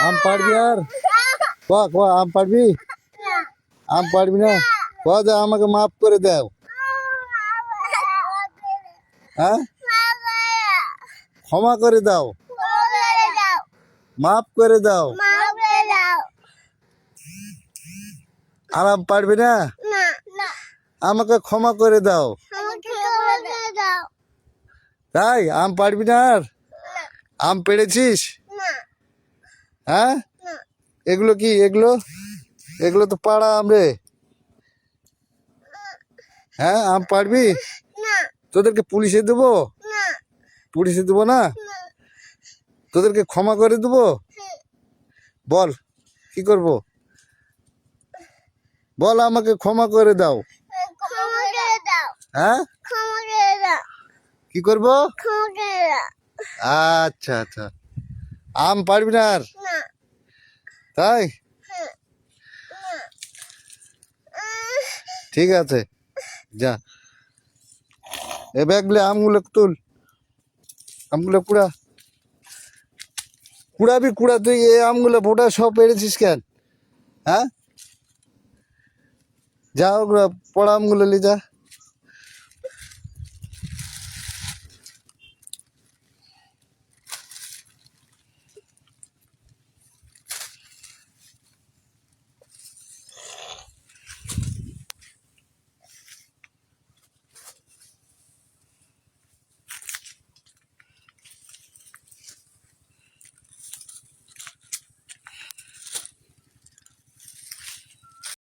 আম পারবি আর আম পারবি? আম পারবি না? যা আমাকে মাফ করে দাও। হ্যাঁ, ক্ষমা করে দাও, মাফ করে দাও। আর আম পারবি না? আমাকে ক্ষমা করে দাও। তাই আম পারবি না আর? আম পেড়েছিস? হ্যাঁ, এগুলো কি? এগুলো এগুলো তো পাড়া আম রে। হ্যাঁ, আম পারবি? তোদেরকে পুলিশে দেবো? পুলিশে দেবো না? তোদেরকে ক্ষমা করে দেবো? বল কি করব? বল আমাকে ক্ষমা করে দাও। হ্যাঁ, কি করব? আচ্ছা আচ্ছা, আম পারবি না আর? তাই ঠিক আছে, যা এ ব্যাগলে আমগুলো তুল, আমগুলো কুড়াবি। তুই এই আমগুলো বোটা সব পেরেছিস কেন? হ্যাঁ, যা ওগুলো পড়া আমগুলো লি যা।